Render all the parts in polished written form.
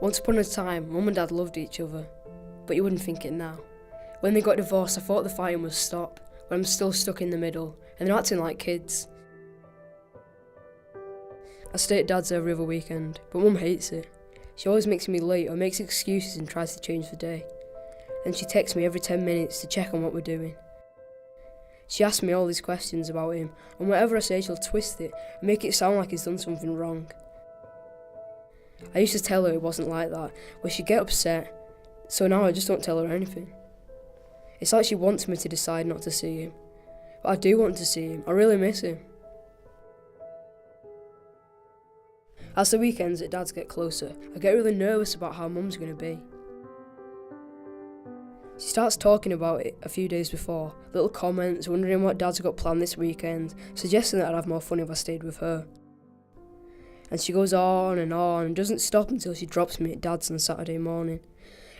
Once upon a time, Mum and Dad loved each other, but you wouldn't think it now. When they got divorced, I thought the fighting would stop, but I'm still stuck in the middle, and they're acting like kids. I stay at Dad's every other weekend, but Mum hates it. She always makes me late or makes excuses and tries to change the day. Then she texts me every 10 minutes to check on what we're doing. She asks me all these questions about him, and whatever I say she'll twist it and make it sound like he's done something wrong. I used to tell her it wasn't like that, but she'd get upset, so now I just don't tell her anything. It's like she wants me to decide not to see him. But I do want to see him, I really miss him. As the weekends at Dad's get closer, I get really nervous about how Mum's going to be. She starts talking about it a few days before, little comments, wondering what Dad's got planned this weekend, suggesting that I'd have more fun if I stayed with her. And she goes on and doesn't stop until she drops me at Dad's on Saturday morning.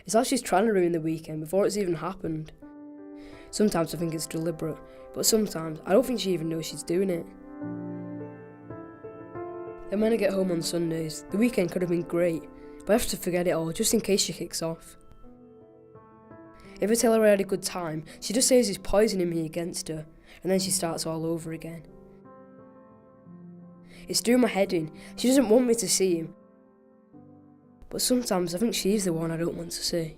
It's like she's trying to ruin the weekend before it's even happened. Sometimes I think it's deliberate, but sometimes I don't think she even knows she's doing it. Then when I get home on Sundays, the weekend could have been great, but I have to forget it all just in case she kicks off. If I tell her I had a good time, she just says he's poisoning me against her, and then she starts all over again. It's doing my head in. She doesn't want me to see him, but sometimes I think she's the one I don't want to see.